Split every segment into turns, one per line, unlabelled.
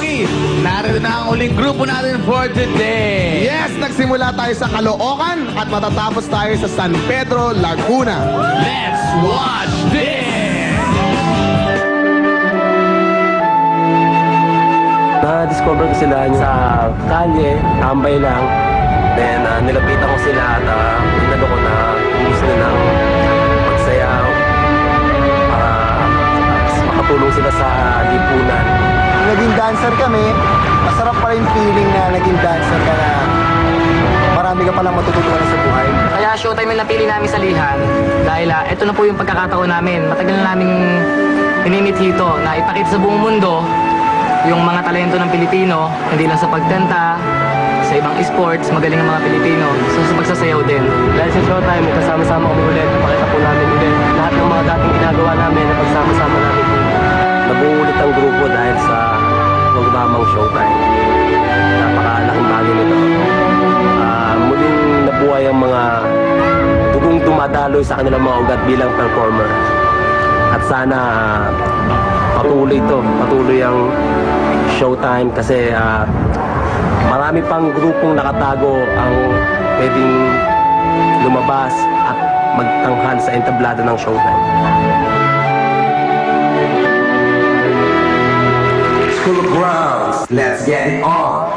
Yogi, narito na ang uling grupo natin for today.
Yes, nagsimula tayo sa Caloocan at matatapos tayo sa San Pedro, Laguna.
Let's watch this!
Na-discover ko sila sa kalye, tambay lang. Then, nilapitan ko sila at pinalo ko na gusto nilang magsayaw para makatulong sila sa lipunan.
Naging dancer kami, masarap pa rin feeling na naging dancer ka na marami ka palang matututunan sa buhay.
Kaya showtime yung napili namin sa Lihan dahil ito na po yung pagkakataon namin. Matagal na naming ininitito na ipakita sa buong mundo yung mga talento ng Pilipino, hindi lang sa pagkanta, sa ibang sports, magaling ang mga Pilipino, so sa pagsasayaw din.
Dahil sa showtime, kasama-sama kami ulit. Pakita po namin ulit lahat ng mga dating ginagawa namin na pagsama-sama namin. Nabuo ulit ang grupo dahil sa programang showtime. Napakalaking bagay nito. Muling nabuhay ang mga dugong dumadaloy sa kanilang mga ugat bilang performer. At sana patuloy ang showtime kasi marami pang grupong nakatago ang pwedeng lumabas at magtanghal sa entablado ng showtime.
School of Grounds, let's get it on!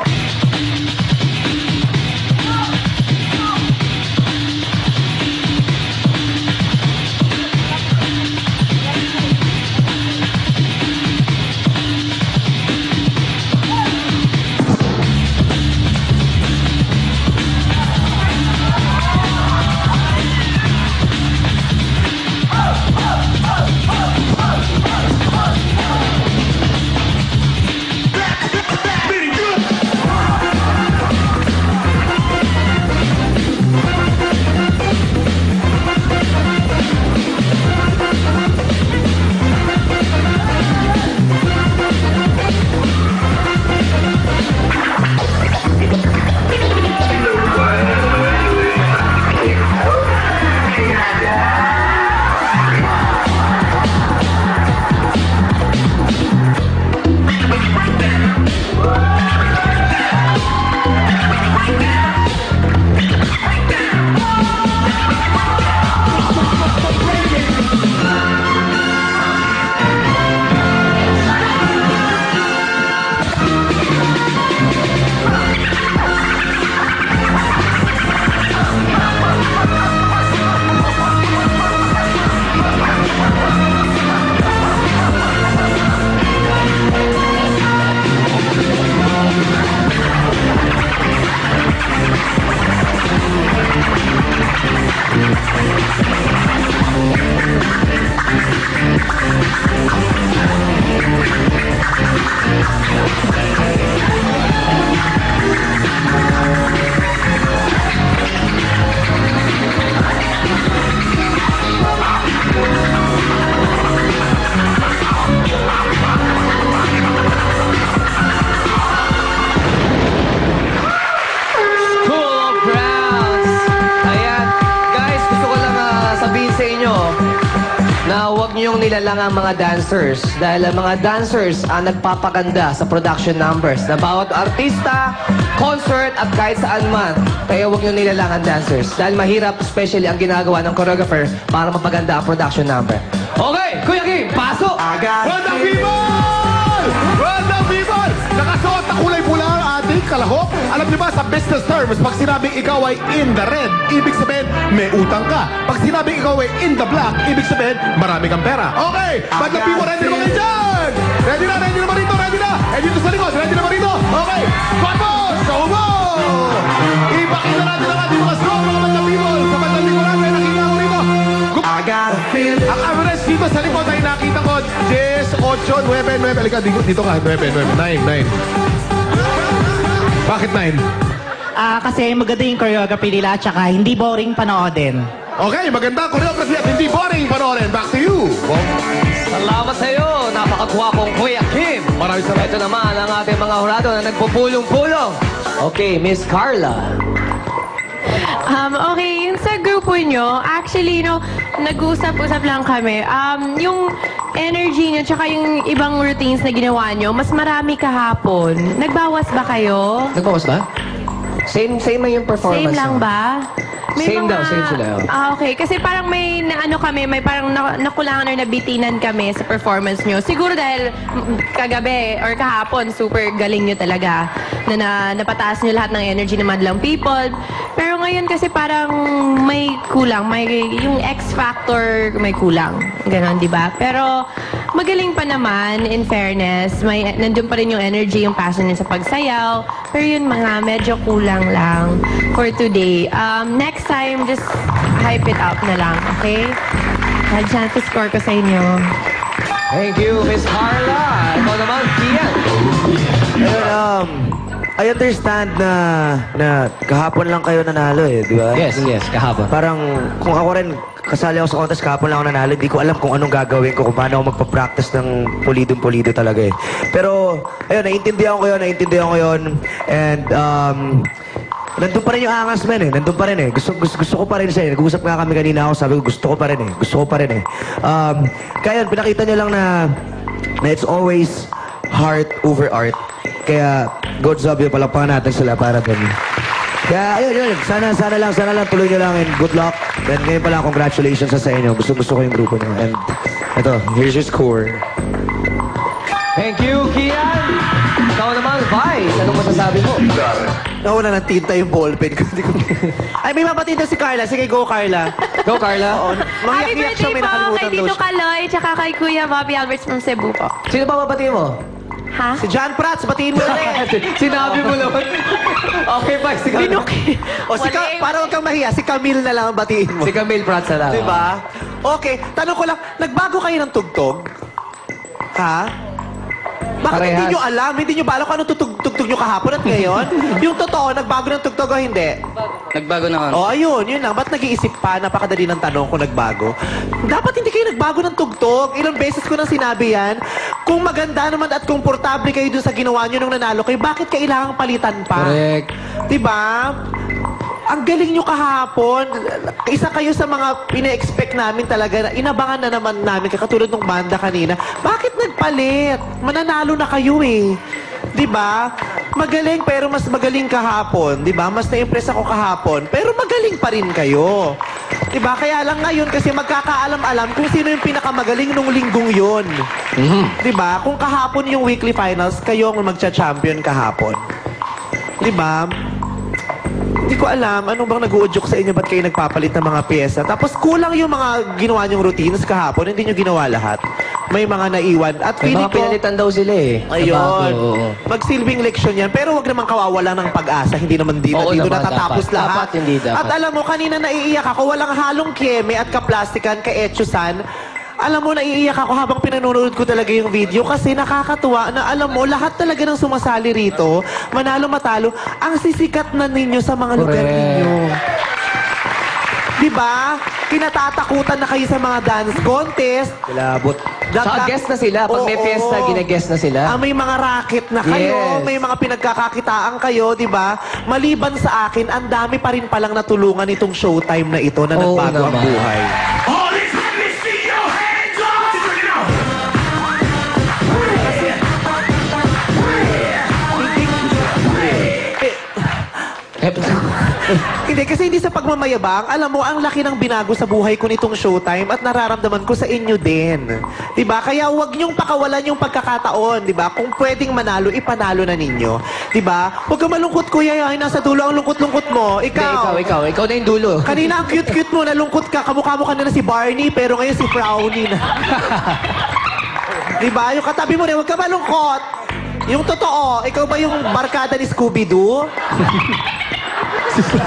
Na huwag niyong nilalang ang mga dancers dahil ang mga dancers ang nagpapaganda sa production numbers na bawat artista, concert at kahit saan man. Kaya huwag niyong nilalang ang dancers dahil mahirap especially ang ginagawa ng choreographer para mapaganda ang production number. Okay, Kuya Kim, pasok!
Random people! Random people! Nakasuot na kulay pula ang ating kalahok. Alam niyo ba sa business terms, pag sinabing ikaw ay in the red, ibig sabihin may utang ka. Pag sinabing ikaw ay in the black, ibig sabihin marami kang pera. Okay, random people, ready naman kayo dyan! Ready na naman rito, ready na! Eh dito sa likod, ready naman rito! Okay, vamos! Show mo! Ipakita natin ang ating mga strong mga random people. Sa bandang likuran, may nakita ko rito. Ang average dito sa likod ay nakita ko 10, 8, 9, 9. Alika, dito ka. 9, 9. Bakit 9?
Kasi maganda yung choreography nila at saka hindi boring panoodin.
Okay, maganda choreography at hindi boring panoorin. Back to you.
Salamat sa iyo, napakagwapong Kuya Kim.
Maraming salamat.
Ito naman ang ating mga hurado na nagpupulong-pulong. Okay, Miss Carla.
Okay, yung sa grupo nyo, actually, no, nag-usap-usap lang kami. Yung energy nyo, tsaka yung ibang routines na ginawa nyo, mas marami kahapon. Nagbawas ba kayo?
Nagbawas ba? Same lang yung performance.
Same lang ba?
Same daw, same sila.
Okay. Kasi parang may may parang nakulangan or nabitinan kami sa performance nyo. Siguro dahil kagabi or kahapon, super galing nyo talaga. Napataas nyo lahat ng energy ng madlang people. Pero ngayon kasi parang may kulang. Yung X factor, may kulang. Ganon, di ba? Pero magaling pa naman, in fairness. Nandun pa rin yung energy, yung passion nyo sa pagsayaw. Pero yun medyo kulang lang for today. Next time, just hype it up na lang, okay? Diyan, score ko sa inyo.
Thank you, Miss Carla. Ikaw naman, Kian.
Ayun, I understand na kahapon lang kayo nanalo eh, di ba?
Yes, kahapon.
Parang kung ako rin, kasali ako sa contest, kahapon lang ako nanalo, hindi ko alam kung anong gagawin ko, kung paano ako magpa-practice ng pulidong-pulido talaga eh. Pero, ayun, naiintindihan ko yun. And, nandun pa rin yung angas men eh. Nandun pa rin eh. Gusto ko pa rin siya eh. Nag-uusap nga kami kanina ako. Sabi ko, gusto ko pa rin eh. Kaya yun, pinakita nyo lang na it's always heart over art. Kaya, good job yun. Palakpakan natin sila para dun. Kaya, ayun. Sana lang tuloy nyo lang and good luck. And ngayon pala, congratulations sa inyo. Gusto ko yung grupo nyo. And, ito, here's your score.
Thank you, Kian. Ikaw naman, Vice. Anong masasabi mo?
Nawala ng tinta yung ballpen ko. Ay, may mabatid na si Carla. Sige, go, Carla.
Go, Carla.
Oo.
Happy
Mahiyak-iyak siya,
birthday
may
po
nakalimutan
kay
daw
Tito
siya.
Kaloy, tsaka kay Kuya Bobby Alberts from Cebu po.
Sino ba mabati mo?
Ha?
Si John Prats, batiin mo ulit.
Sinabi mo naman. Okay, Vice. Ikaw naman.
O, para huwag kang mahiya, si Camille na lang ang batiin mo.
Si Camille Prats na lang.
Diba? Okay, tanong ko lang, nagbago kayo ng tugtog? Ha? Bakit
Parehas.
hindi nyo alam? Hindi nyo ba alam kung anong tugtog nyo kahapon at ngayon? Yung totoo, nagbago ng tugtog o hindi?
Nagbago naman.
O, ayun, yun lang. Ba't nag-iisip pa? Napakadali ng tanong kung nagbago. Dapat hindi kayo nagbago ng tugtog. Ilang beses ko nang sinabi yan. Kung maganda naman at komportable kayo dun sa ginawa nyo nung nanalo kayo, bakit kailangang palitan pa?
Correct.
Diba? Ang galing nyo kahapon. Isa kayo sa mga ina-expect namin talaga. Inabangan na naman namin, katulad ng banda kanina. Bakit nagpalit? Mananalo na kayo eh. Diba? Magaling pero mas magaling kahapon. Diba? Mas na-impress ako kahapon. Pero magaling pa rin kayo. Diba? Kaya lang ngayon kasi magkakaalam-alam kung sino yung pinakamagaling nung linggong yun. Diba? Kung kahapon yung weekly finals, kayo ang magcha-champion kahapon. Diba? Hindi ko alam, ano bang nag-uudyok sa inyo, ba't kayo nagpapalit ng mga pyesa? Tapos kulang yung mga ginawa niyong routines kahapon, hindi niyo ginawa lahat. May mga naiwan. At
May
feeling
mga
ko,
pinalitan daw sila eh.
ayun,
Oo.
magsilbing leksyon yan. Pero wag naman kawawala ng pag-asa. Hindi naman dito
Oo naman,
natatapos
dapat.
lahat.
Dapat, hindi dapat.
At alam mo, kanina naiiyak ako, walang halong kieme at kaplastikan, ka-etchusan. Alam mo, naiiyak ako habang pinanonood ko talaga yung video kasi nakakatuwa na alam mo, lahat talaga ng sumasali rito, manalo matalo, ang sisikat na ninyo sa mga lugar
Correct.
ninyo. Diba? Kinatatakutan na kayo sa mga dance contest. Kilabot.
Saka guest na sila. Pag may fiesta, gina-guest na sila.
May mga racket na kayo,
Yes.
may mga pinagkakakitaan kayo, di ba? Maliban sa akin, ang dami pa rin palang natulungan itong showtime na ito na
Oo
nagbago ang
naman.
buhay. Hindi, kasi hindi sa pagmamayabang. Alam mo, ang laki ng binago sa buhay ko nitong showtime at nararamdaman ko sa inyo din. Diba? Kaya huwag niyong pakawalan yung pagkakataon. Diba? Kung pwedeng manalo, ipanalo na ninyo. Diba? Huwag ka malungkot, kuya. Ay, nasa dulo ang lungkot-lungkot mo. Ikaw.
Ikaw na yung dulo.
Kanina ang cute-cute mo, nalungkot ka. Kamukha mo kanina si Barney, pero ngayon si Frowny na. Diba? Yung katabi mo rin, huwag ka malungkot. Yung totoo, ikaw ba yung barkada ni Scooby-Doo?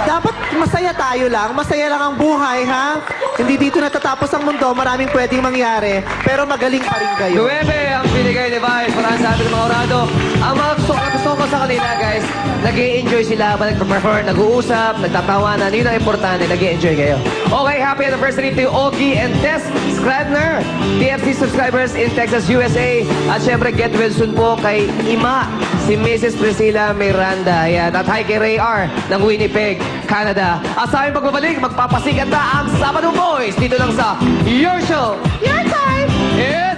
Dapat masaya tayo lang. Masaya lang ang buhay, ha? Hindi dito natatapos ang mundo. Maraming pwedeng mangyari. Pero magaling pa rin kayo.
9 ang binigay ni Vice. Maraming sabi ng mga orado. Ang mga gusto ko sa kanila, guys, nag-i-enjoy sila habang nag-perform, nag-uusap, nagtatawanan. Yun ang importante. Nag-i-enjoy kayo. Okay, happy anniversary to Ogie and Tess Skradner, TFC subscribers in Texas, USA. At syempre, get well soon po kay Ima, si Mrs. Priscilla Miranda. Ayan. At hi kay Ray R. ng Winnipeg, Canada. At sa aming pagbabalik, magpapasikat na ang Sabado Boys dito lang sa Your Show. Your Time! Yeah!